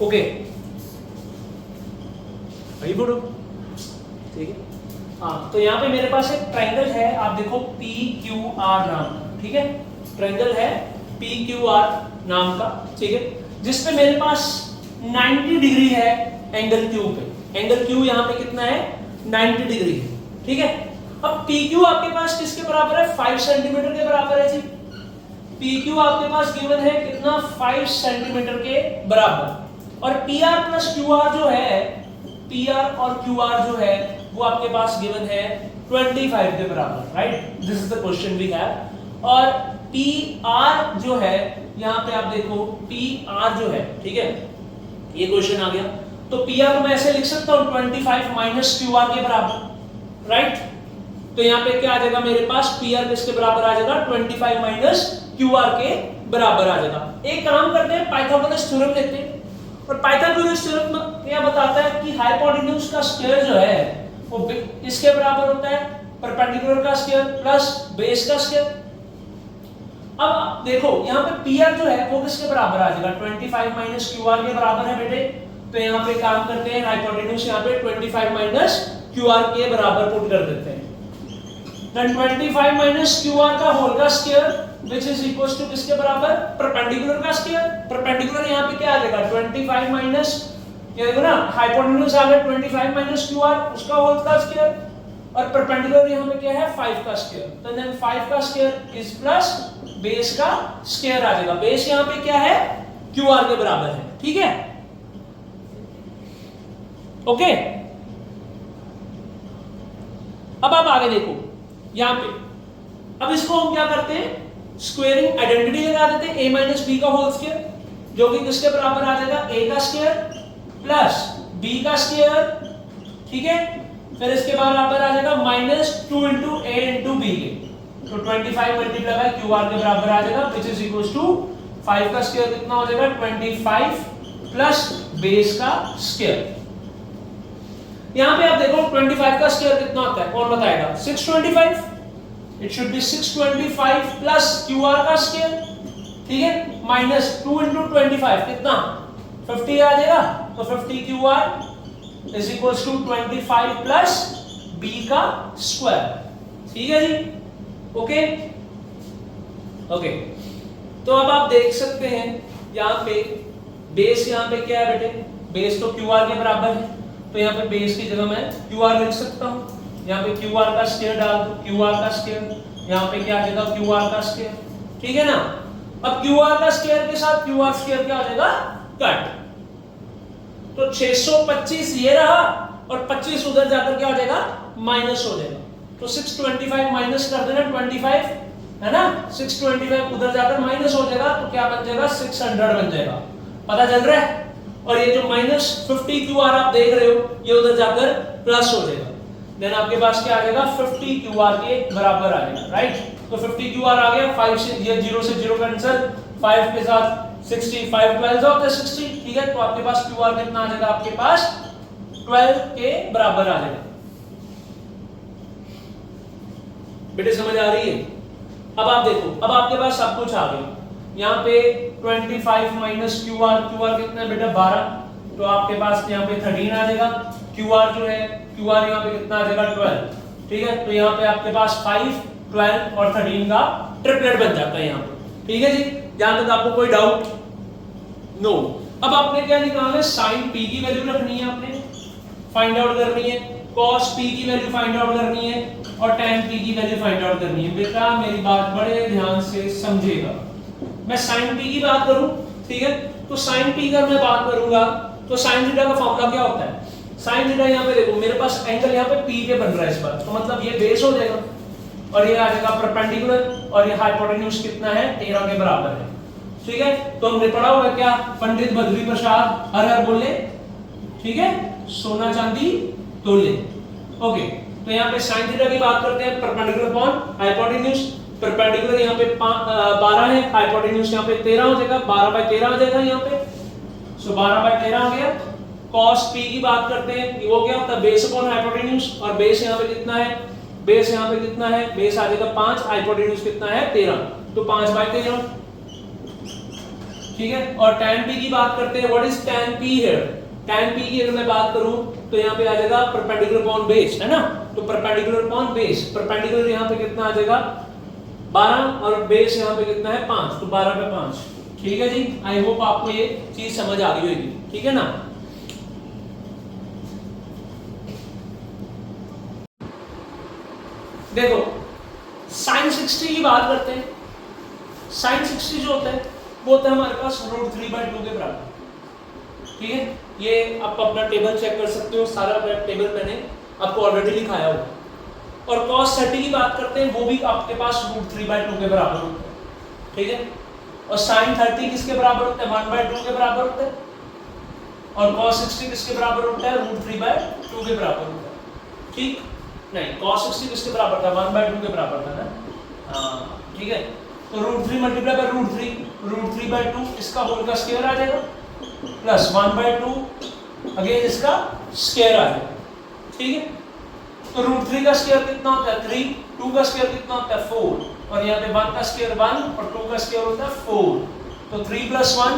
Okay वही बोलो, ठीक है। हाँ तो यहाँ पे मेरे पास एक ट्रायंगल है, आप देखो पी क्यू आर नाम, ठीक है, ट्रायंगल है पी क्यू आर नाम का, ठीक है, जिसपे मेरे पास 90 डिग्री है एंगल क्यू पे। एंगल क्यू यहाँ पे कितना है, 90 डिग्री है, ठीक है। अब पी क्यू आपके पास किसके बराबर है, 5 सेंटीमीटर के बराबर है जी। पी क्यू आपके पास गिवन है कितना, 5 सेंटीमीटर के बराबर। और P are plus Q R जो है, पी आर और क्यू आर जो है वो आपके पास गिवन है 25 के बराबर, right, this is the question we have. और पी आर जो है यहाँ पे आप देखो, पी आर जो है, ठीक है, ये क्वेश्चन आ गया। तो पी आर को मैं ऐसे लिख सकता हूँ 25 माइनस क्यू आर के बराबर, राइट। तो यहाँ पे क्या आ जाएगा मेरे पास, पी आर किसके बराबर आ जाएगा, 25 माइनस क्यू आर के बराबर आ जाएगा। एक काम करते हैं, पाइथागोरस थ्योरम लेते हैं। और पाइथागोरस थ्योरम क्या बताता है कि हाइपोटेन्यूज का स्क्वायर जो है वो इसके बराबर होता है, परपेंडिकुलर का स्क्वायर प्लस बेस का स्क्वायर। अब देखो यहाँ पे पी आर जो है वो किसके बराबर आ जाएगा, 25 माइनस क्यू आर के बराबर है बेटे। तो यहाँ पे काम करते हैं, हाइपोटेन्यूज यहाँ पे 25 माइनस क्यू आर के बराबर पुट कर देते हैं। Then 25 minus QR का होल का square which is equals to किसके बराबर, परपेंडिकुलर का स्क्वायर। परपेंडिकुलर यहाँ पे क्या आ जाएगा, 25 माइनस, ये देखो ना, हाइपोटेन्यूज आ गया 25 माइनस QR, उसका होल का स्क्वायर, और परपेंडिकुलर यहाँ पे क्या है, 5 का स्क्वायर। तो देन 5 का स्क्वायर इज प्लस बेस का स्क्वायर आ जाएगा। बेस यहाँ पे क्या है, QR के बराबर है, ठीक है, ओके। अब आप आगे देखो यहाँ पे, अब इसको हम क्या करते हैं, स्क्वायरिंग आइडेंटिटी लगा देते हैं, a माइनस बी का होल स्क्वायर, जो कि किसके बराबर आ जाएगा, a का स्क्वायर प्लस b का स्क्वायर, ठीक है। फिर इसके बराबर आ जाएगा minus 2 into a into b के, तो 25 मल्टीप्लाई बाय क्यू आर के बराबर आ जाएगा, विच इज इक्वल टू 5 का स्क्वायर कितना हो जाएगा, 25 प्लस बेस का स्क्वायर। यहाँ पे आप देखो 25 का स्क्वायर कितना होता है, कौन बताएगा, 625, it should be 625 plus QR का स्क्वायर, ठीक है, माइनस 2 इंटू 25 कितना, 50 आ जाएगा। तो 50 QR is equals to 25 plus B का स्क्वायर, ठीक है जी, ओके ओके। तो अब आप देख सकते हैं यहाँ पे बेस, यहाँ पे क्या है बेटे, बेस तो QR के बराबर है, तो यहाँ पे बेस की जगह मैं QR लिख सकता हूँ। यहाँ पे QR का स्क्वायर डाल दो, QR का स्क्वायर, यहाँ पे क्या आ जाएगा, QR का स्क्वायर, ठीक है ना। अब QR का स्क्वायर के साथ QR स्क्वायर क्या हो जाएगा, कट। तो 625 ये रहा और 25 उधर जाकर क्या हो जाएगा, माइनस हो जाएगा। तो 625 माइनस कर देना 25, है ना, 625 उधर जाकर माइनस हो जाएगा, तो क्या बन जाएगा, 600 बन जाएगा, पता चल रहा है। और ये जो माइनस 50 QR आप देख रहे हो, ये उधर जाकर प्लस हो जाएगा, देन आपके पास क्या आ जाएगा, 50 QR के बराबर आ जाएगा, राइट। तो 50 QR आ गया, 5 से ये 0 से 0 कैंसिल, 5 के साथ 60, 5 12 होता है 60, ठीक है। तो आपके पास QR कितना आ जाएगा, आपके पास 12 के बराबर आ जाएगा। बेटे समझ आ रही है। अब आप देखो, अब आपके पास सब कुछ आ गया। यहाँ पे 25 माइनस QR, QR कितना है बेटा, 12, तो आपके पास यहाँ पे 13 आ जाएगा। QR जो है, QR यहाँ पे कितना आ जाएगा, 12, ठीक है। तो यहाँ पे आपके पास 5, 12 और 13 का ट्रिपलेट बन जाता है यहाँ पे, ठीक है जी। जहां तक आपको कोई डाउट, नो। अब आपने क्या निकालना है, साइन P की वैल्यू रखनी है, आपने फाइंड आउट करनी है, cos P की वैल्यू फाइंड आउट करनी है, और tan P की वैल्यू फाइंड आउट करनी है। बेटा मेरी बात बड़े ध्यान से समझिएगा। मैं sin P की बात करूं, ठीक है, तो sin P का मैं बात करूंगा तो sin थीटा का फॉर्मूला क्या होता है, sin थीटा यहाँ पे देखो, मेरे पास एंगल यहाँ पे P पे बन रहा है इस बार, तो मतलब ये बेस हो जाएगा और ये आ जाएगा परपेंडिकुलर, और ये हाइपोटेन्यूज कितना है, 13 के बराबर है, ठीक है। तो हमने पढ़ा हुआ क्या, पंडित बद्री प्रसाद हर हर बोले, ठीक है, सोना चांदी तोले, ओके। तो यहाँ पे sin थीटा की बात करते हैं, परपेंडिकुलर अपॉन हाइपोटेन्यूज। परपेंडिकुलर यहाँ पे 12 है, हाइपोटेन्यूज यहाँ पे 13 हो जाएगा, 12 बाय 13 आ जाएगा यहाँ पे, सो 12 बाय 13 आ गया। cos P की बात करते हैं, वो क्या होता है, बेस अपॉन हाइपोटेन्यूज, और बेस यहाँ पे कितना है, बेस यहाँ पे कितना है, बेस आ जाएगा 5, हाइपोटेन्यूज कितना है 13, तो 5 बाय 13, ठीक है। और tan p की बात करते हैं, what is tan p here, tan p की अगर मैं बात करूं तो यहाँ पे आ जाएगा परपेंडिकुलर अपॉन बेस, है ना, तो परपेंडिकुलर अपॉन बेस, परपेंडिकुलर यहाँ पे कितना आ जाएगा 12 और बेस यहाँ पे कितना है 5, तो 12 पे 5, ठीक है जी। आई होप आपको ये चीज समझ आ गई होगी, ठीक है ना। देखो sin 60 की बात करते हैं, sin 60 जो होता है वो होता है हमारे पास √3/2 के बराबर, ठीक है। ये आप अपना टेबल चेक कर सकते हो, सारा टेबल मैंने आपको ऑलरेडी लिखाया हुआ। और cos 30 की बात करते हैं, वो भी आपके पास √3/2 के बराबर होता है, ठीक है। और sin 30 किसके बराबर होता है, 1/2 के बराबर होता है। और cos 60 किसके बराबर होता है, √3/2 के बराबर होता है, ठीक। नहीं, cos 60 किसके बराबर था, 1/2 के बराबर था ना, ठीक है। तो √3 मल्टीप्लाई बाय √3 इसका होल का स्क्वायर आ जाएगा, प्लस 1/2 अगेन इसका स्क्वायर आ जाएगा, ठीक है। तो √3 का स्क्वायर कितना होता है 3, 2 का स्क्वायर कितना होता है 4, और यहाँ पे 1 का स्क्वायर 1 और 2 का स्क्वायर होता है 4, तो 3 + 1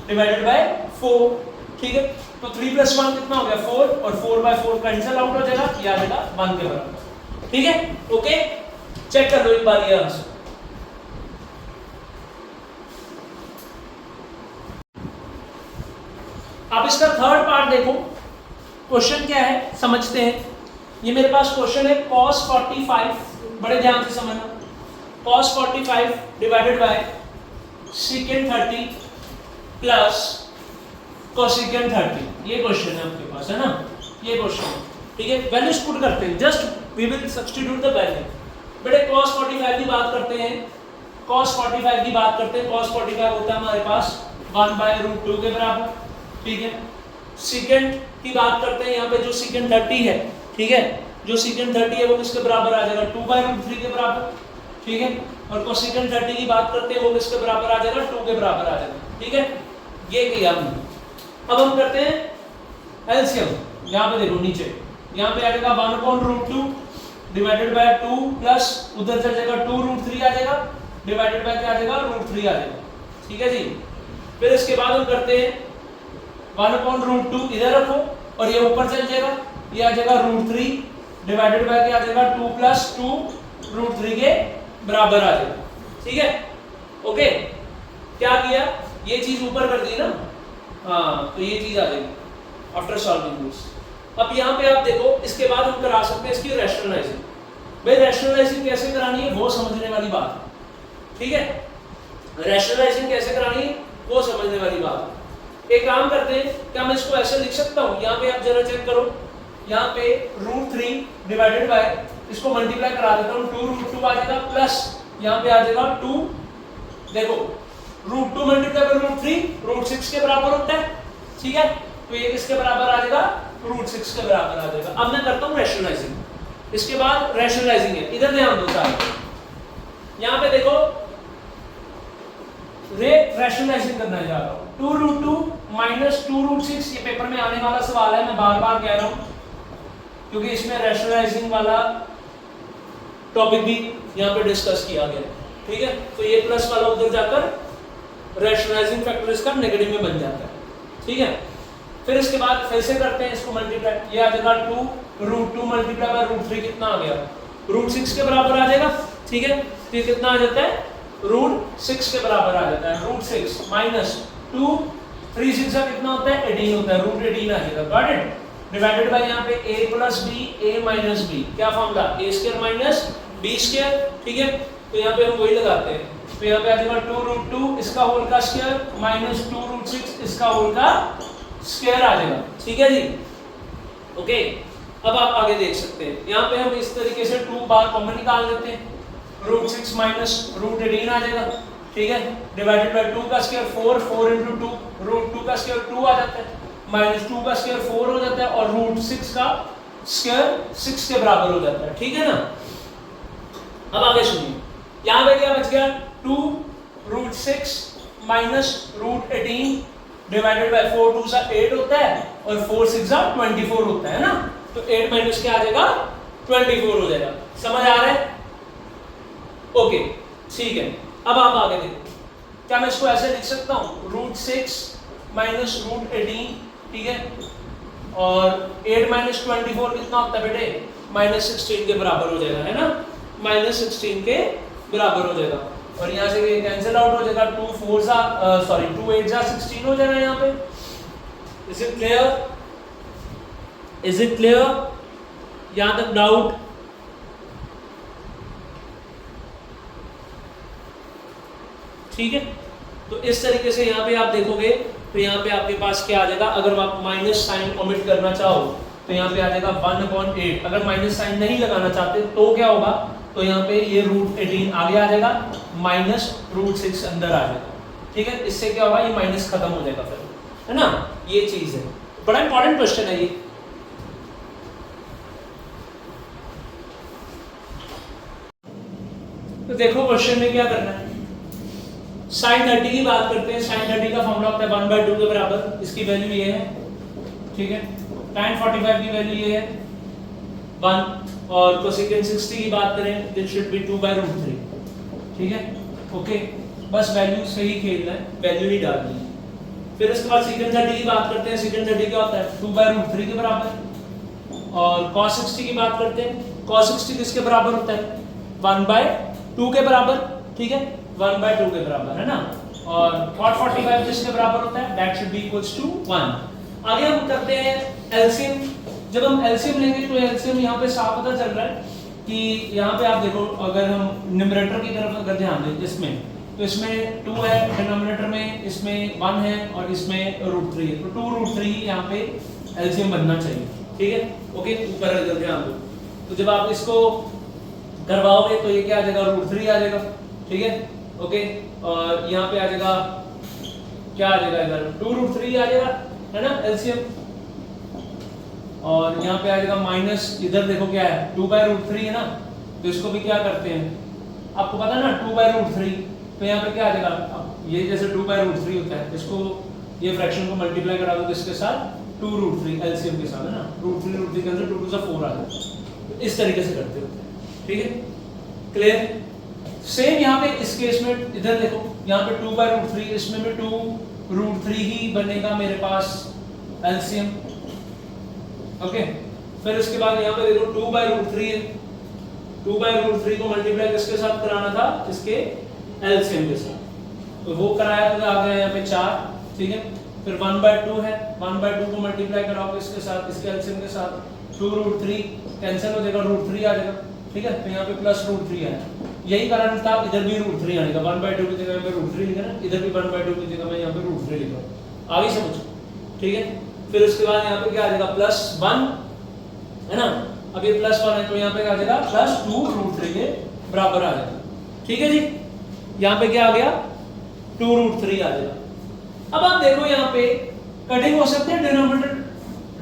डिवाइडेड बाय 4, ठीक है। तो 3 + 1 कितना हो गया 4, और 4/4 कैंसिल आउट हो जाएगा, ये आ जाएगा 1 के बराबर, ठीक है। ओके, चेक कर लो एक बार ये आंसर। अब इसका थर्ड पार्ट देखो, क्वेश्चन क्या है समझते हैं। ये मेरे पास क्वेश्चन है cos 45, बड़े ध्यान से समझना, cos 45 divided by secant 30 plus cosecant 30, ये क्वेश्चन है आपके पास, है ना, ये क्वेश्चन है, ठीक है। वैल्यूज पुट करते हैं, just we will substitute the value. बेटे cos 45 की बात करते हैं, cos 45 की बात करते हैं, cos 45 होता है हमारे पास 1/√2 के बराबर, ठीक है। secant की बात करते हैं, यहाँ पे जो secant 30 है, ठीक है, जो secant 30 है वो किसके बराबर आ जाएगा 2/√3 के बराबर, ठीक है। और cosecant 30 की बात करते हैं, वो किसके बराबर आ जाएगा 2 के बराबर आ जाएगा, ठीक है। ये किया हमने। अब हम करते हैं एलसीएम, यहाँ पे देखो नीचे, यहाँ पे आ जाएगा 1/√2 डिवाइडेड बाय 2 प्लस उधर चल जाएगा 2√3 आ जाएगा, डिवाइडेड बाय क्या आ जाएगा √3 आ जाएगा, ठीक है जी। फिर इसके बाद हम करते हैं 1/√2 इधर रखो और ये ऊपर चल जाएगा, ये आ जाएगा √3 डिवाइडेड बाय क्या आ जाएगा 2 + 2√3 के बराबर आ जाएगा, ठीक है। ओके, क्या किया, ये चीज ऊपर कर दी ना, हाँ, तो ये चीज आ जाएगी आफ्टर सॉल्विंग दिस। अब यहाँ पे आप देखो, इसके बाद हम करा सकते हैं इसकी रैशनलाइजिंग। भाई रैशनलाइजिंग कैसे करानी है वो समझने वाली बात, ठीक है। रैशनलाइजिंग कैसे करानी है वो समझने वाली बात। एक काम करते हैं, क्या मैं इसको ऐसे लिख सकता हूँ, यहाँ पे आप जरा चेक करो, यहाँ पे √3 डिवाइडेड बाय, इसको मल्टीप्लाई करा देता हूँ, 2√2 आ जाएगा, प्लस यहाँ पे आ जाएगा 2, देखो √2 मल्टीप्लाई बाय √3 √6 के बराबर होता है, ठीक है। तो ये किसके बराबर आ जाएगा √6 के बराबर आ जाएगा। अब मैं करता हूँ रैशनलाइजिंग, इसके बाद रैशनलाइजिंग है, इधर ध्यान दो सारे, यहाँ पे देखो रैशनलाइजिंग करना जा रहा हूँ, 2√2 माइनस 2√6, ये पेपर में आने वाला सवाल है, मैं बार बार कह रहा हूँ, क्योंकि इसमें रैशनलाइजिंग वाला टॉपिक भी यहाँ पे डिस्कस किया गया, ठीक है। तो ये प्लस वाला उधर जाकर रैशनलाइजिंग फैक्टर इसका नेगेटिव में बन जाता है, ठीक है। फिर इसके बाद फिर से करते हैं इसको मल्टीप्लाई, ये आ जाएगा 2√2 मल्टीप्लाई बाय √3 कितना आ गया √6 के बराबर आ जाएगा, ठीक है। तो ये कितना आ जाता है √6 के बराबर आ जाता है, √6 माइनस 2, 3 6 का कितना होता है 18 होता है, √18 आ जाएगा, गॉट इट। डिवाइडेड बाय यहाँ पे a + b a - b, क्या फॉर्मूला a² - b², ठीक है। तो यहाँ पे हम वही लगाते हैं, तो यहाँ पे आ जाएगा 2√2 इसका होल का स्क्वायर माइनस 2√6 इसका होल का स्क्वायर आ जाएगा, ठीक है जी। ओके, अब आप आगे देख सकते हैं, यहाँ पे हम इस तरीके से 2 बार कॉमन निकाल देते हैं, √6 माइनस √18 आ जाएगा, ठीक है। डिवाइडेड बाय 2 का स्क्वायर 4, 4 × 2 √2 का स्क्वायर 2 आ जाता है, माइनस 2 का स्क्वायर 4 हो जाता है, और √6 का स्क्वायर 6 के बराबर हो जाता है, ठीक है ना। अब आगे सुनिए, यहाँ पे क्या बच गया 2√6 माइनस √18 डिवाइडेड बाय 4 2 सा 8 होता है, और 4 6 सा 24 होता है ना, तो 8 माइनस क्या आ जाएगा 24 हो जाएगा, समझ आ रहा है। ओके, ठीक है। अब आप आगे देखो क्या मैं इसको ऐसे लिख सकता हूँ, √6 माइनस √18, ठीक है, और 8 माइनस 24 कितना होता है बेटे, -16 के बराबर हो जाएगा, है ना, -16 के बराबर हो जाएगा। और यहाँ से ये कैंसिल आउट हो जाएगा, 2 8 जा 16 हो जाएगा यहाँ पे। Is it clear? Is it clear? यहाँ तक डाउट? ठीक है, तो इस तरीके से यहाँ पे आप देखोगे तो यहाँ पे आपके पास क्या आ जाएगा, अगर आप माइनस साइन ओमिट करना चाहो तो यहाँ पे आ जाएगा 1/8। अगर माइनस साइन नहीं लगाना चाहते तो क्या होगा, तो यहाँ पे ये √18 आगे आ जाएगा, माइनस √6 अंदर आ जाएगा, ठीक है। इससे क्या होगा, ये माइनस खत्म हो जाएगा फिर, है ना, ये चीज है। बड़ा इंपॉर्टेंट क्वेश्चन है ये। तो देखो क्वेश्चन में क्या करना है, sin 30 की बात करते हैं। sin 30 का फॉर्मूला होता है 1/2 के बराबर, इसकी वैल्यू ये है, ठीक है। tan 45 की वैल्यू ये है 1, और cosecant 60 की बात करें दिस शुड बी 2/√3, ठीक है, ओके। बस वैल्यू से ही खेलना है, वैल्यू ही डालनी है। फिर उसके बाद secant 30 की बात करते हैं। secant 30 क्या होता है, 2/√3 के बराबर। और cos 60 की बात करते हैं, cos 60 किसके बराबर होता है, 1/2 के बराबर, ठीक है, 1/2 के बराबर, है ना। और cot 45 किसके बराबर होता है, that should be equals to 1। आगे हम करते हैं एलसीएम। जब हम एलसीएम लेंगे तो एलसीएम यहाँ पे साफ पता चल रहा है कि यहाँ पे आप देखो, अगर हम न्यूमरेटर की तरफ अगर ध्यान दें इसमें, तो इसमें 2 है डिनोमिनेटर में, इसमें 1 है और इसमें √3 है, तो 2√3 यहाँ पे एलसीएम बनना चाहिए, ठीक है, ओके। ऊपर अगर ध्यान दो तो जब आप इसको करवाओगे तो ये क्या आ जाएगा, √3 आ जाएगा, ठीक है, ओके। और यहाँ पे आ जाएगा, क्या आ जाएगा, इधर 2√3 आ जाएगा, है ना, एलसीएम। और यहाँ पे आ जाएगा माइनस, इधर देखो क्या है, 2/√3 है ना, तो इसको भी क्या करते हैं, आपको पता है ना 2/√3, तो यहाँ पे क्या आ जाएगा, अब ये जैसे 2/√3 होता है, इसको ये फ्रैक्शन को मल्टीप्लाई करा दो किसके साथ, 2√3 एलसीएम के साथ, है ना, √3 कैंसिल, 2 2 4 आ जाएगा। तो इस तरीके से करते होते हैं, ठीक है, क्लियर। सेम यहाँ पे इस केस में इधर देखो, यहाँ पे 2/√3, इसमें भी 2√3 ही बनेगा मेरे पास एलसीएम, ओके। फिर इसके बाद यहाँ पे देखो 2/√3 है, 2/√3 को मल्टीप्लाई किसके साथ कराना था, इसके एलसीएम के साथ, तो वो कराया तो आ गया यहाँ पे 4, ठीक है। फिर 1/2 है, 1/2 को मल्टीप्लाई कराओगे इसके साथ, इसके एलसीएम के साथ, 2√3 कैंसिल हो जाएगा, √3 आ जाएगा, ठीक है, तो यहाँ पे प्लस √3 आया। यही कारण था इधर भी √3 आने का, 1/2 की जगह पे √3 लिखा ना, इधर भी 1/2 की जगह में यहाँ पे √3 लिखा, आगे समझो, ठीक है। फिर उसके बाद यहाँ पे क्या आ जाएगा, +1, है ना, अब ये +1 है तो यहाँ पे क्या आ जाएगा, +2√3 के बराबर आ जाएगा, ठीक है जी। यहाँ पे क्या आ गया, 2√3 आ जाएगा। अब आप देखो यहाँ पे कटिंग हो सकती है,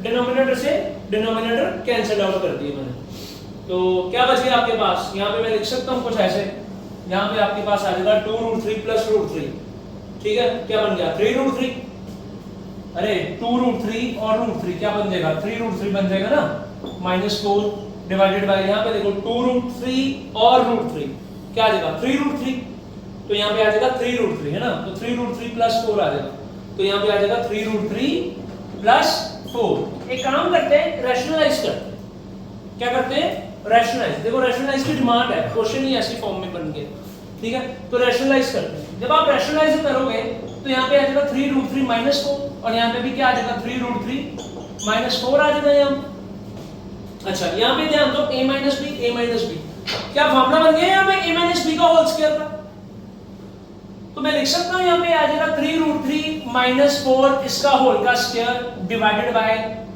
डिनोमिनेटर से डिनोमिनेटर कैंसिल आउट कर दिए मैंने, तो क्या बच गया आपके पास, यहाँ पे मैं लिख सकता हूँ कुछ ऐसे, यहाँ पे आपके पास आ जाएगा 2√3 + √3, ठीक है, क्या बन गया 3√3, अरे 2√3 और √3 क्या बन जाएगा, 3√3 बन जाएगा ना, -4 डिवाइडेड बाय, यहाँ पे देखो 2√3 और √3 क्या आ जाएगा 3√3, तो यहाँ पे आ जाएगा 3√3, है ना, तो 3√3 + 4 आ जाएगा, तो यहाँ पे आ जाएगा 3√3 + 4। एक काम करते हैं, रैशनलाइज करते हैं, क्या करते हैं, रैशनलाइज। देखो रैशनलाइज की डिमांड है, क्वेश्चन ही ऐसी फॉर्म में बन गया, ठीक है, तो रैशनलाइज करते हैं। जब आप रैशनलाइज करोगे तो यहाँ पे आ जाएगा 3√3 -4, और यहाँ पे भी क्या आ जाएगा 3√3 -4 आ जाएगा यहाँ। अच्छा यहाँ पे ध्यान दो, a - b, क्या फार्मूला बन गया यहाँ पे a - b का होल स्क्वायर का, तो मैं लिख सकता हूँ यहाँ पे आ जाएगा 3√3 - 4 इसका होल का square divided by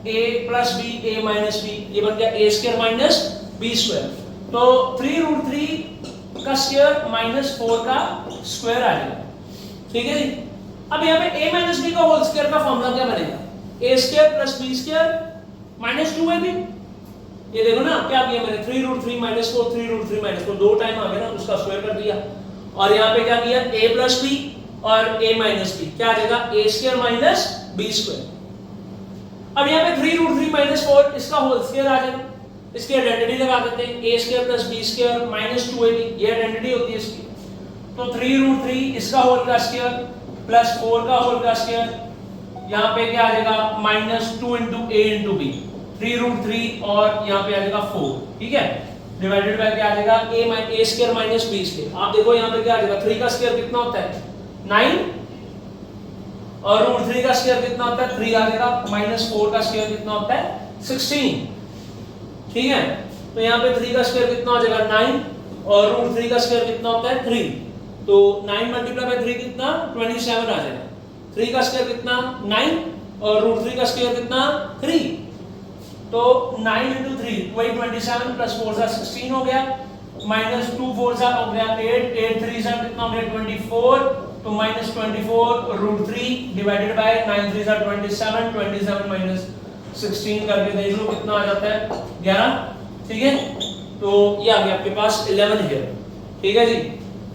a + b, a - b, ये बन गया a² - b², तो 3√3 का स्क्वायर -4 का स्क्वायर आ जाएगा, ठीक है जी। अब यहाँ पे a - b का होल स्क्वायर का फॉर्मूला क्या बनेगा, a² + b² -2 है भी, ये देखो ना क्या किया मैंने, 3√3 - 4 3√3 - 4 दो टाइम आ गया ना, उसका स्क्वायर कर दिया, और यहाँ पे क्या किया a + b और a - b क्या आ जाएगा a² - b²। अब यहाँ पे 3√3 - 4 इसका होल स्क्वायर आ जाएगा, इसकी आइडेंटिटी लगा देते हैं, a² + b² -2ab, ये आइडेंटिटी होती है इसकी, तो 3√3 इसका होल का स्क्वायर प्लस 4 का होल का स्क्वायर, यहाँ पे क्या आ जाएगा -2 × a × b, 3√3 और यहाँ पे आ जाएगा 4, ठीक है, डिवाइडेड बाय क्या आ जाएगा a square minus b square. आप देखो यहाँ पे क्या आ जाएगा, 3 का स्क्वायर कितना होता है 9 और √3 का स्क्वायर कितना होता है 3 आ जाएगा, -4 का स्क्वायर कितना होता है 16, ठीक है। तो यहाँ पे 3 का स्क्वायर कितना हो जाएगा 9 और √3 का स्क्वायर कितना होता है 3, तो 9 × 3 कितना 27 आ जाएगा। 3 का स्क्वायर कितना 9 और √3 का स्क्वायर कितना 3, तो 9 × 3 वही 27 प्लस 4 सा 16 हो गया, -2 4 सा हो गया 8, 8 3 सा कितना हो गया 24, तो -24 √3 डिवाइडेड बाय 9 3 सा 27, 27 माइनस 16 करके देख लो कितना आ जाता है 11, ठीक है। तो ये आ गया आपके पास 11 है, ठीक है जी।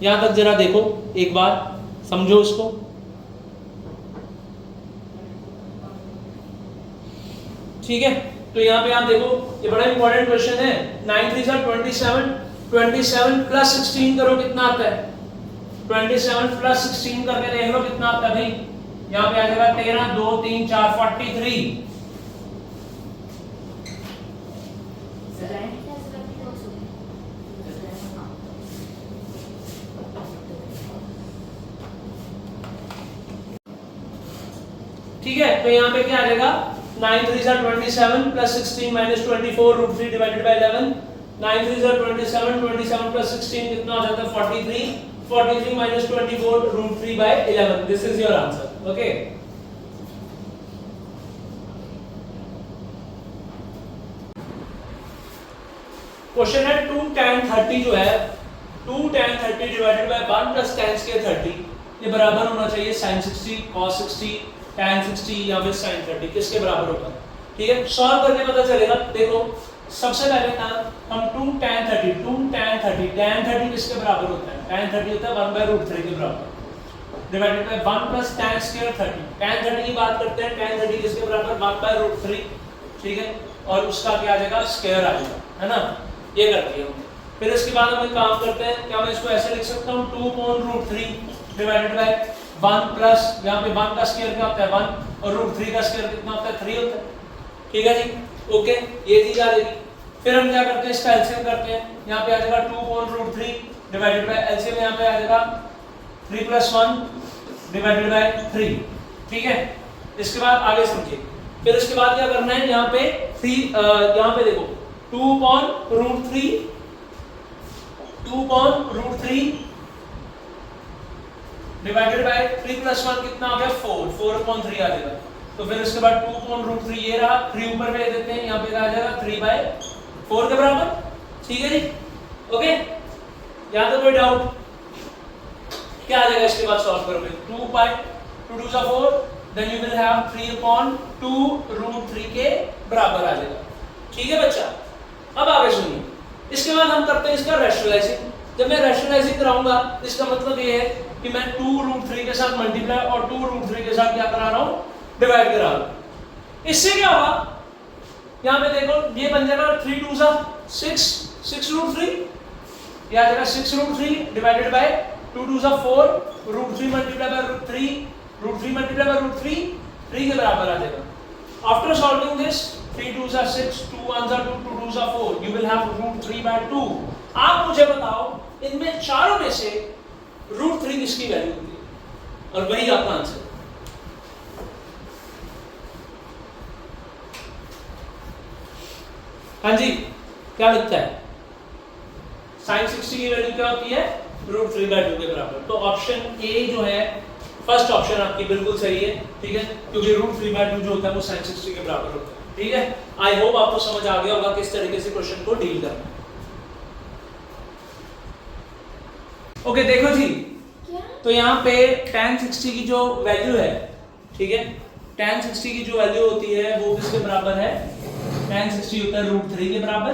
यहां तक जरा देखो एक बार, समझो उसको। ठीक है, तो यहाँ पे आप देखो ये बड़ा इंपॉर्टेंट क्वेश्चन है। 9 3 सा 27, 27 प्लस 16 करो कितना आता है, 27 प्लस 16 करके देख लो कितना आता है भाई, यहाँ पे आ जाएगा 13 2 3 4 43। ठीक है, तो यहाँ पे क्या आ जाएगा 9 3 सा 27 प्लस 16 माइनस 24 √3 डिवाइडेड बाय 11, 9 3 सा 27, 27 प्लस 16 कितना हो जाता है 43, 43 minus 24 √3 by 11। This is your answer, okay. Question है 2 tan 30 जो है 2 tan 30 divided by 1 plus tan square 30, ये बराबर होना चाहिए sin 60 cos 60 tan 60 या फिर sin 30, किसके बराबर होगा, ठीक है। सॉल्व करके पता चलेगा। देखो सबसे पहले था हम 2 tan 30 tan 30 किसके बराबर होता है, tan 30 होता है 1/√3 के बराबर divided by 1 plus tan square 30, tan 30 की बात करते हैं, tan 30 किसके बराबर 1/√3, ठीक है, और उसका क्या आ जाएगा स्क्वायर आ जाएगा, है ना। ये करते हैं। फिर इसके बाद हम एक काम करते हैं, क्या मैं इसको ऐसे लिख सकता हूँ 2/√3 डिवाइडेड बाय 1 प्लस यहाँ पे 1 का स्क्वायर क्या होता है 1 और √3 का स्क्वायर कितना होता है 3 होता है, ठीक है जी, ओके। ये चीज आ जाएगी। फिर हम क्या करते हैं इसका एलसीएम करते हैं, यहाँ पे आ जाएगा 2/√3 डिवाइडेड बाय एलसीएम यहाँ पे आ जाएगा 3 + 1 डिवाइडेड बाय 3, ठीक है। इसके बाद आगे समझिए। फिर इसके बाद क्या करना है, यहाँ पे 3 यहाँ पे देखो 2/√3 डिवाइडेड बाय 3 + 1 कितना आ गया 4/3 आ जाएगा। तो फिर इसके बाद 2/√3 ये रहा, 3 ऊपर भेज देते हैं, यहाँ पे आ जाएगा 3/4 के बराबर, ठीक है जी, ओके। यहाँ तो कोई डाउट, क्या आ जाएगा इसके बाद सॉल्व करोगे 2 2 4, देन यू विल हैव 3/2√3 के बराबर आ जाएगा, ठीक है बच्चा। अब आगे सुनिए, इसके बाद हम करते हैं इसका रैशनलाइजिंग। जब मैं रैशनलाइजिंग कराऊंगा इसका मतलब ये है कि मैं 2√3 के साथ मल्टीप्लाई और 2√3 के साथ क्या करा रहा हूं डिवाइड करा रहा हूं। इससे क्या होगा, यहां पे देखो ये बन जाएगा 3 2 6 6√3, ये आ जाएगा 6√3 divided by 2 2 4 √3 multiply by √3 multiply by √3 3 के बराबर आ जाएगा। After solving this 3 2 6 2 1 2 2 2 4, you will have √3/2। आप मुझे बताओ इनमें चारों में से √3 किसकी वैल्यू होती है, और वही आपका आंसर। हाँ जी, क्या लिखता है sin 60 की वैल्यू क्या होती है √3/2 के बराबर। तो ऑप्शन ए जो है फर्स्ट ऑप्शन आपकी बिल्कुल सही है, ठीक है, क्योंकि √3/2 जो होता है वो sin 60 के बराबर होता है, ठीक है। आई होप आपको समझ आ गया होगा किस तरीके से क्वेश्चन को डील करना है। ओके देखो जी, तो यहाँ पे tan 60 की जो वैल्यू है, ठीक है, tan 60 की जो वैल्यू होती है वो किसके बराबर है, tan 60 होता है √3 के बराबर,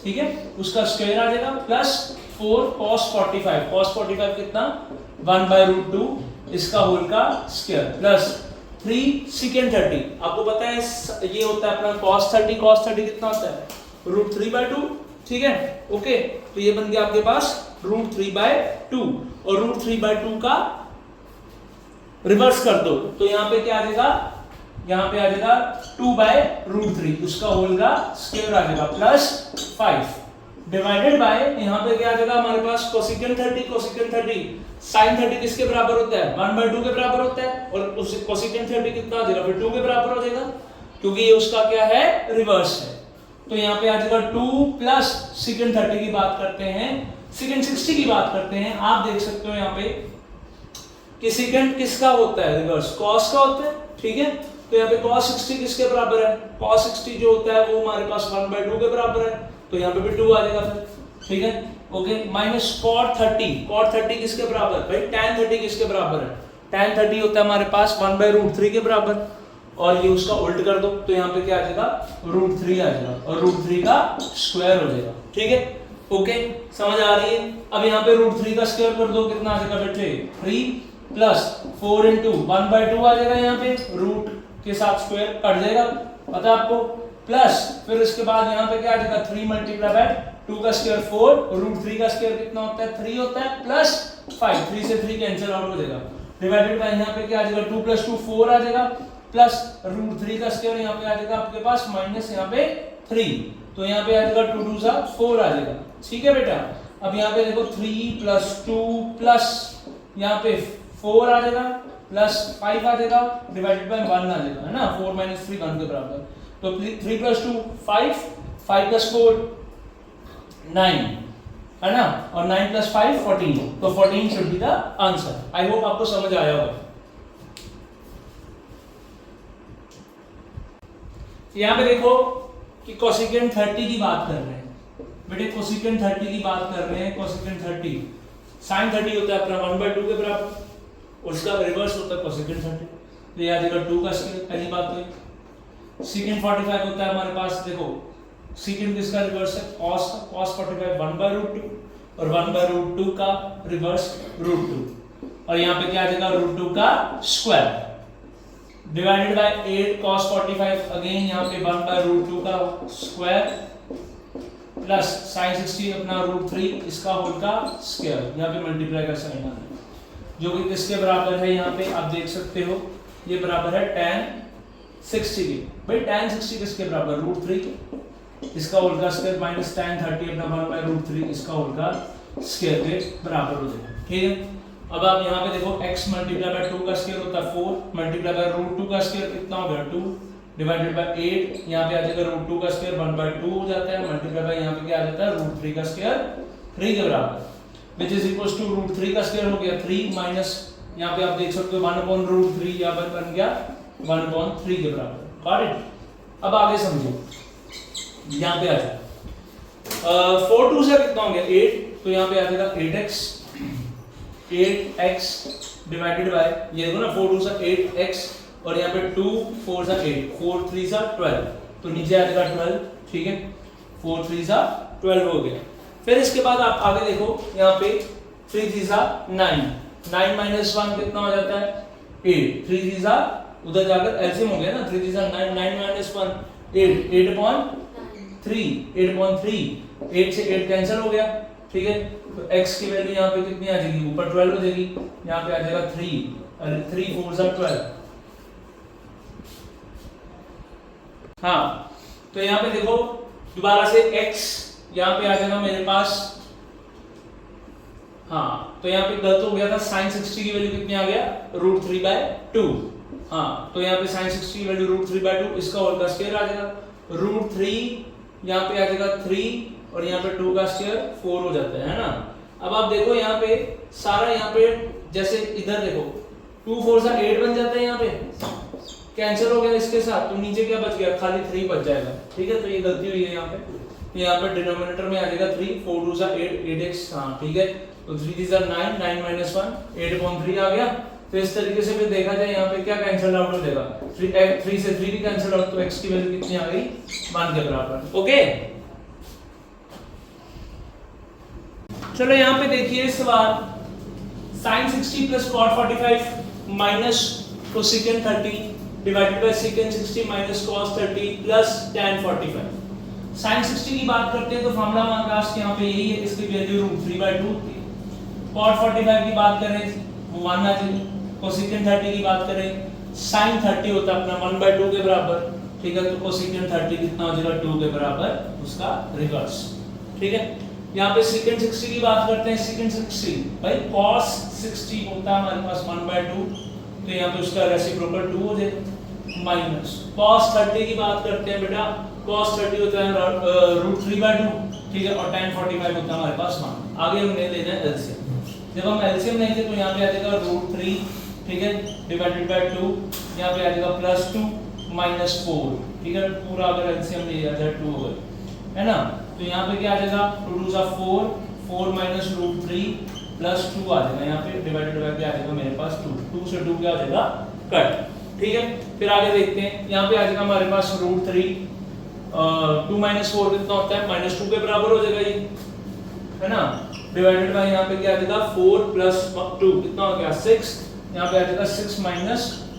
ठीक है, उसका स्क्वायर आ जाएगा प्लस 4 cos 45 कितना 1/√2 इसका होल का स्क्वायर प्लस 3 secant 30। आपको पता है ये होता है अपना cos 30 कितना होता है √3/2, ठीक है, ओके। तो ये बन गया आपके पास √3/2 और √3/2 का रिवर्स कर दो तो यहाँ पे क्या आ जाएगा, यहाँ पे आ जाएगा 2/√3 उसका होल का स्क्वायर आ जाएगा प्लस 5 डिवाइडेड बाय यहाँ पे क्या आ जाएगा हमारे पास कोसेकेंट 30 sin 30 किसके बराबर होता है 1/2 के बराबर होता है और उस कोसेकेंट 30 कितना आ जाएगा फिर 2 के बराबर हो जाएगा क्योंकि ये उसका क्या है रिवर्स है। तो यहाँ पे आ जाएगा 2 प्लस सेकेंड 30 की बात करते हैं, सेकेंड 60 की बात करते हैं। आप देख सकते हो यहाँ पे कि सेकेंड किसका होता है रिवर्स cos का होता है, ठीक है। तो यहाँ पे cos 60 किसके बराबर है, cos 60 जो होता है वो हमारे पास 1/2 के बराबर है तो यहाँ पे भी 2 आ जाएगा फिर, ठीक है ओके। माइनस cot 30 किसके बराबर भाई tan 30 किसके बराबर है, tan 30 होता है हमारे पास 1/√3 के बराबर और ये उसका उल्ट कर दो तो यहाँ पे क्या आ जाएगा √3 आ जाएगा और √3 का स्क्वायर हो जाएगा, ठीक है ओके समझ आ रही है। अब यहाँ पे √3 का स्क्वायर कर दो कितना आ जाएगा बेटे 3 प्लस 4 इंटू 1/2 आ जाएगा, यहाँ पे रूट के साथ स्क्वायर कट जाएगा पता है आपको, प्लस फिर इसके बाद यहाँ पे क्या आ जाएगा 3 मल्टीप्लाई बाय 2 का स्क्वायर 4 और √3 का स्क्वायर कितना होता है 3 होता है प्लस 5 3 से 3 कैंसिल आउट हो जाएगा डिवाइडेड बाय यहाँ पे क्या आ जाएगा 2 + 2 4 आ जाएगा प्लस √3 का स्क्वायर यहाँ पे आ जाएगा आपके पास माइनस यहाँ पे 3 तो यहाँ पे आ जाएगा 2 2 4 आ जाएगा, ठीक है बेटा। अब यहाँ पे देखो 3 + 2 प्लस यहाँ पे 4 आ जाएगा प्लस 5 आ जाएगा डिवाइडेड बाय 1 आ जाएगा है ना 4 - 3 1 के बराबर तो 3 + 2 5 5 + 4 9 है ना और 9 + 5 14 तो 14 should be the answer. I hope आपको समझ आया होगा। यहाँ पे देखो कि कोसेकेंट 30 की बात कर रहे हैं बेटे, कोसेकेंट 30 की बात कर रहे हैं। कोसेकेंट 30 sin 30 होता है अपना 1/2 के बराबर और उसका रिवर्स होता है कोसेकेंट 30 तो ये आ जाएगा 2 का स्क्वायर, पहली बात तो सेकेंड 45 होता है हमारे पास, देखो सेकेंड किसका रिवर्स है cos 45 1/√2 और 1/√2 का रिवर्स √2 और यहाँ पे क्या आ जाएगा √2 का square divided by 8 cos 45 again यहाँ पे 1/√2 का स्क्वायर प्लस sin 60 अपना √3 इसका होल का स्क्वायर यहाँ पे मल्टीप्लाई का साइन आ रहा है जो कि किसके बराबर है, यहाँ पे आप देख सकते हो ये बराबर है tan 60 के। भाई tan 60 किसके बराबर √3 इसका होल का स्क्वायर माइनस tan 30 अपना 1/√3 इसका होल का स्क्वायर के बराबर हो जाएगा, ठीक है। अब आप यहाँ पे देखो x मल्टीप्लाई बाय 2 का स्क्वायर होता है 4 मल्टीप्लाई बाय √2 का स्क्वायर कितना हो गया 2 डिवाइडेड बाय 8 यहाँ पे आ जाएगा √2 का स्क्वायर 1/2 हो जाता है मल्टीप्लाई बाय यहाँ पे क्या आ जाता है √3 का स्क्वायर 3 के बराबर विच इज इक्वल्स टू √3 का स्क्वायर हो गया 3 माइनस यहाँ पे आप देख सकते हो 1/√3 यहाँ पर बन गया 1/3 के बराबर। Got it. अब आगे समझो यहाँ पे आ जाए 4 2 से कितना हो गया 8 तो यहाँ पे आ जाएगा 8x डिवाइडेड बाय ये देखो ना 4 2 सा 8x और यहाँ पे 2 4 सा 8 4 3 सा 12 तो नीचे आ जाएगा 12, ठीक है 4 3 सा 12 हो गया। फिर इसके बाद आप आगे देखो यहाँ पे 3 3 सा 9 9 - 1 कितना हो जाता है 8 3 3 सा उधर जाकर एलसीएम हो गया ना 3 3 सा 9 9 - 1 8 8/3 8 से 8 कैंसिल हो गया, ठीक है। तो x की वैल्यू यहाँ पे कितनी आ जाएगी ऊपर 12 हो जाएगी यहाँ पे आ जाएगा 3 और 3 4 सा 12 हाँ तो यहाँ पे देखो दोबारा से x यहाँ पे आ जाएगा मेरे पास हाँ तो यहाँ पे गलत हो गया था sin 60 की वैल्यू कितनी आ गया √3/2 हाँ तो यहाँ पे sin 60 की वैल्यू √3/2 इसका होल का स्क्वायर आ जाएगा √3 यहाँ पे आ जाएगा 3 और यहाँ पे 2 का स्क्वायर 4 हो जाता है ना। अब आप देखो यहाँ पे सारा यहाँ पे जैसे इधर देखो 2 4 सा 8 बन जाता है यहाँ पे कैंसिल हो गया इसके साथ तो नीचे क्या बच गया खाली 3 बच जाएगा, ठीक है। तो ये गलती हुई है यहाँ पे डिनोमिनेटर में आ जाएगा 3 4 2 सा 8 8x हाँ ठीक है तो 3 3 सा 9 9 - 1 8/3 आ गया। तो इस तरीके से फिर देखा जाए यहाँ पे क्या कैंसिल आउट हो जाएगा 3 से 3 भी कैंसिल आउट तो x की वैल्यू कितनी आ गई 1 के बराबर, ओके। चलो यहाँ पे देखिए सवाल sin 60 plus cot 45 minus cosecant 30 divided bye secant 60 minus cos 30 plus tan 45। sin 60 की बात करते हैं तो फॉर्मूला हमारे पास यहाँ पे यही है, इसकी वैल्यू √3/2 थी cot 45 की बात करें वो 1 आ जाएगी, cosecant 30 की बात करें sin 30 होता है अपना 1/2 के बराबर, ठीक है, तो cosecant 30 कितना हो जाएगा 2 के बराबर उसका रिवर्स, ठीक है। यहाँ पे secant 60 की बात करते हैं, secant 60 भाई cos 60 होता है हमारे पास 1/2, तो यहाँ पे उसका रेसिप्रोकल 2 हो जाएगा, माइनस cos 30 की बात करते हैं बेटा, cos 30 होता है √3/2, ठीक है, और tan 45 होता है हमारे पास 1। आगे हमने लेना है एलसीएम, जब हम एलसीएम लेंगे तो यहाँ पे आ जाएगा √3, ठीक है, डिवाइडेड बाय 2, यहाँ पे आ जाएगा +2 -4, ठीक है, पूरा अगर एलसीएम लिया जाए 2 होगा, है ना, तो यहाँ पे क्या आ जाएगा 2 2 जा 4, 4 -√3 +2 आ जाएगा, यहाँ पे डिवाइडेड बाय क्या आ जाएगा मेरे पास 2, 2 से 2 क्या आ जाएगा कट, ठीक है। फिर आगे देखते हैं, यहाँ पे आ जाएगा हमारे पास √3, 2 -4 कितना होता है -2 के बराबर हो जाएगा ये, है ना, डिवाइडेड बाय यहाँ पे क्या आ जाएगा 4 + 2 कितना हो गया 6, यहाँ पे आ जाएगा 6 -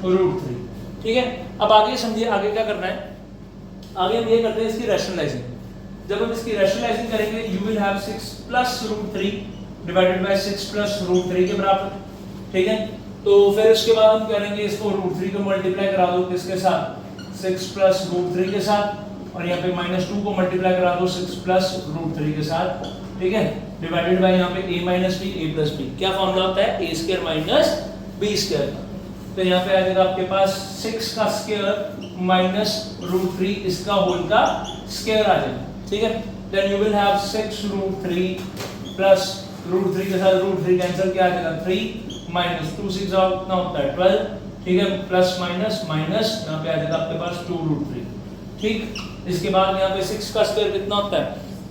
√3, ठीक है। अब आगे समझिए आगे क्या करना है, आगे हम ये करते हैं इसकी रैशनलाइजिंग। जब हम इसकी रैशनलाइजिंग करेंगे you will have 6 + √3 divided by 6 + √3 के बराबर, ठीक है। तो फिर उसके बाद हम करेंगे इसको √3 को मल्टीप्लाई करा दो किसके साथ 6 + √3 के साथ, और यहाँ पे -2 को मल्टीप्लाई करा दो 6 + √3 के साथ, ठीक है, डिवाइडेड बाय यहाँ पे a - b a + b, क्या फॉर्मूला होता है a² - b² का, तो यहाँ पे आ जाएगा आपके पास 6 का स्क्वायर -√3 इसका होल का स्क्वायर आ जाएगा, ठीक है। Then you will have 6 √3 plus √3 के साथ √3 कैंसिल क्या आ जाएगा 3 - 2 6 कितना होता है 12, ठीक है, प्लस माइनस माइनस यहाँ पे आ जाएगा आपके पास 2 √3, ठीक। इसके बाद यहाँ पे 6 का स्क्वायर कितना होता है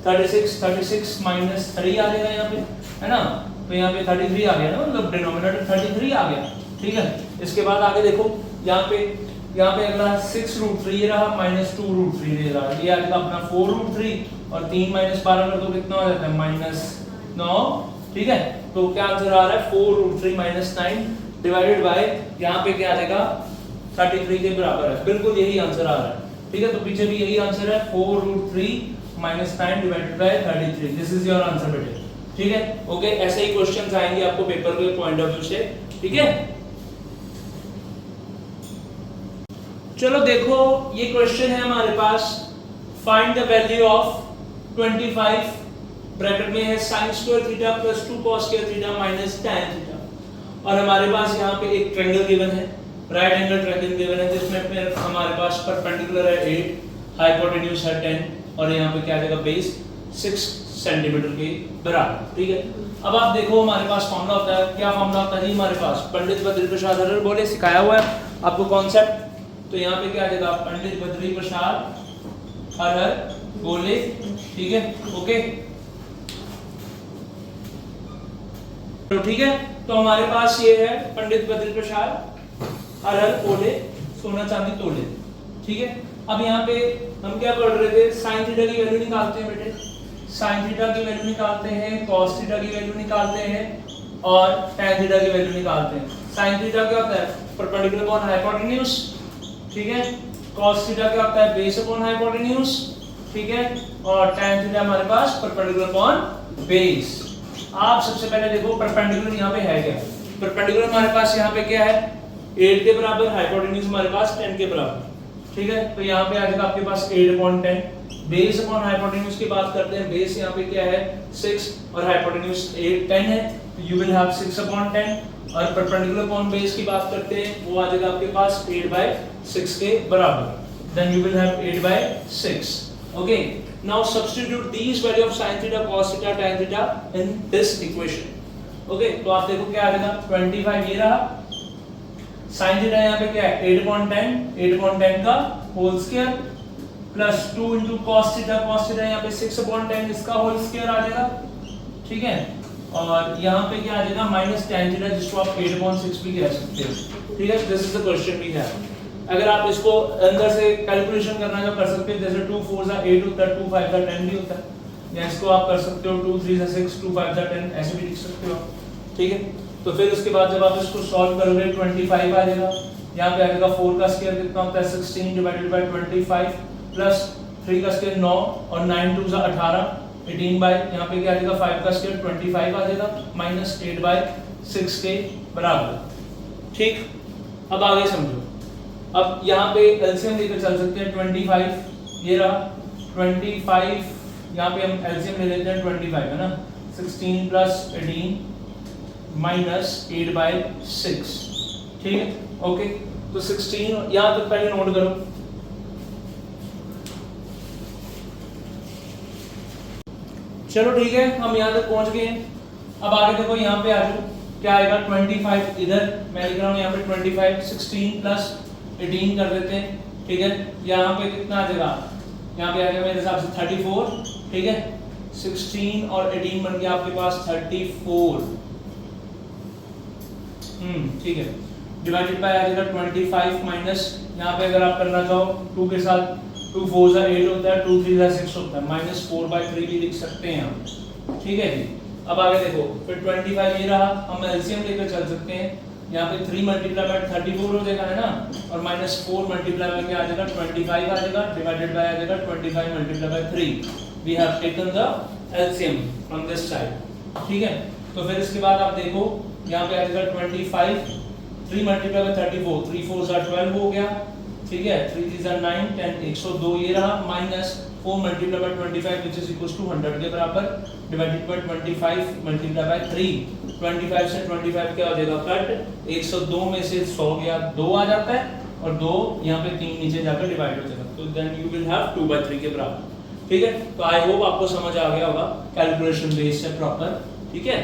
36 36 - 3 आ जाएगा यहाँ पे, है ना, तो यहाँ पे 33 आ गया ना, मतलब डिनोमिनेटर 33 आ गया, ठीक है। इसके बाद आगे देखो यहाँ पे अगला 6 √3 रहा -2 √3 दे रहा है, ये आ जाएगा अपना 4 √3 और 3 - 12 कर दो कितना हो जाता है -9, ठीक है। तो क्या आंसर आ रहा है 4 √3 - 9 डिवाइडेड बाय यहाँ पे क्या आ जाएगा 33 के बराबर है, बिल्कुल यही आंसर आ रहा है, ठीक है। तो पीछे भी यही आंसर है 4 √3 - 9 divided by 33, this is your answer बेटे, ठीक है, ओके। ऐसे ही क्वेश्चंस आएंगे आपको पेपर के पॉइंट ऑफ व्यू से, ठीक है। चलो देखो ये क्वेश्चन है हमारे पास, find the value of 25 bracket में है sin² theta + 2 cos² theta - tan theta, और हमारे पास यहाँ पे एक ट्रायंगल गिवन है, राइट एंगल ट्रायंगल गिवन है, जिसमें फिर हमारे पास परपेंडिकुलर है 8, हाइपोटेन्यूज है 10, और यहाँ पे क्या आ जाएगा बेस 6 सेंटीमीटर के बराबर, ठीक है। अब आप देखो हमारे पास फॉर्मूला होता है, क्या फॉर्मूला होता है जी हमारे पास, पंडित बद्री प्रसाद हर बोले सिखाया हुआ है आपको कॉन्सेप्ट, तो यहाँ पे क्या आ जाएगा पंडित बद्री प्रसाद हर बोले, ठीक है, ओके, तो ठीक है। तो हमारे पास ये है पंडित बद्री प्रसाद हर बोले सोना चांदी तोले, ठीक है। अब यहाँ पे हम क्या पढ़ रहे थे, sin थीटा की वैल्यू निकालते हैं बेटे, sin थीटा की वैल्यू निकालते हैं, cos थीटा की वैल्यू निकालते हैं, और tan थीटा की वैल्यू निकालते हैं। sin थीटा क्या होता है परपेंडिकुलर अपॉन हाइपोटेन्यूज, ठीक है, cos थीटा क्या होता है बेस अपॉन हाइपोटेन्यूज, ठीक है, और tan थीटा हमारे पास परपेंडिकुलर अपॉन बेस। आप सबसे पहले देखो परपेंडिकुलर यहाँ पे है क्या, परपेंडिकुलर हमारे पास यहाँ पे क्या है 8 के बराबर, हाइपोटेन्यूज हमारे पास 10 के बराबर, ठीक है। तो यहाँ पे आ जाएगा आपके पास 8/10, बेस अपॉन हाइपोटेन्यूज की बात करते हैं, बेस यहाँ पे क्या है 6 और हाइपोटेन्यूज 10 है, तो यू विल हैव 6/10, और परपेंडिकुलर अपॉन बेस की बात करते हैं वो आ जाएगा आपके पास 8/6 के बराबर, then you will have 8/6, okay. Now substitute these value of sin theta cos theta tan theta in this equation, okay. तो आप देखो क्या आ जाएगा 25 ये रहा, sin थीटा यहाँ पे क्या है 8/10 का whole square plus 2 into cos theta यहाँ पे 6/10 इसका होल स्क्वायर आ जाएगा, ठीक है, और यहाँ पे क्या आ जाएगा माइनस tan थीटा जिसको आप 8/6 भी कह सकते हो, ठीक है। This is the question we have. अगर आप इसको अंदर से कैलकुलेशन करना जो कर सकते हो, जैसे 2 4 8 होता है, 2 5 10 भी होता है, या इसको आप कर सकते हो 2 3 6 2 5 10 ऐसे भी लिख सकते हो, ठीक है। तो फिर उसके बाद जब आप इसको सॉल्व करोगे 25 आ जाएगा, यहाँ पे आ जाएगा 4 का स्क्वायर कितना होता है 16 डिवाइडेड बाय 25 प्लस 3 का स्क्वायर 9 और 9 2 18, 18 बाय यहाँ पे क्या आ जाएगा 5 का स्क्वायर 25 आ जाएगा माइनस 8 बाय 6 के बराबर। ठीक, अब आगे समझो। अब यहाँ पे एलसीएम लेकर चल सकते हैं 25 ये रहा 25 यहाँ पे हम एलसीएम ले लेते हैं 25 है ना 16 प्लस 18 माइनस 8 बाय 6। ठीक है ओके, तो 16 यहाँ तक पहले नोट करो। चलो ठीक है, हम यहाँ तक पहुंच गए हैं। अब आगे देखो यहाँ पे आ जाओ, क्या आएगा 25 इधर मैं लिख रहा हूँ यहाँ पे 25 16 प्लस 18 कर देते हैं। ठीक है, यहाँ पे कितना आ जाएगा, यहाँ पे आ जाएगा मेरे हिसाब से 34। ठीक है, 16 और 18 बन गया आपके पास 34। ठीक है, डिवाइडेड बाय आ जाएगा 25 माइनस यहाँ पे अगर आप करना चाहो 2 के साथ 2 4 जा 8 होता है 2 3 जा 6 होता है माइनस 4/3 भी लिख सकते हैं हम। ठीक है जी, अब आगे देखो फिर 25 ये रहा, हम एलसीएम लेकर चल सकते हैं। यहाँ पे 3 मल्टीप्लाई बाय 34 हो जाएगा है ना, और माइनस 4 मल्टीप्लाई बाय क्या आ जाएगा 25 आ जाएगा, डिवाइडेड बाय आ जाएगा 25 multiply by 3। We have taken the LCM from this side. ठीक है, तो फिर इसके बाद आप देखो यहाँ पे आ जाएगा 25 3 मल्टीप्लाई बाय 34 3 4 जा 12 हो गया। ठीक है, 3 3 जा 9 10 102 ये रहा, minus 4 multiply by 25 which is equals to 100 के बराबर, डिवाइडेड बाय 25 मल्टीप्लाई बाय 3। 25 से 25 क्या हो जाएगा कट, 102 में से 100 गया 2 आ जाता है, और 2 यहाँ पे 3 नीचे जाकर डिवाइड हो जाएगा, तो देन यू विल हैव 2/3 के बराबर। ठीक है, तो आई होप आपको समझ आ गया होगा कैलकुलेशन बेस से प्रॉपर। ठीक है।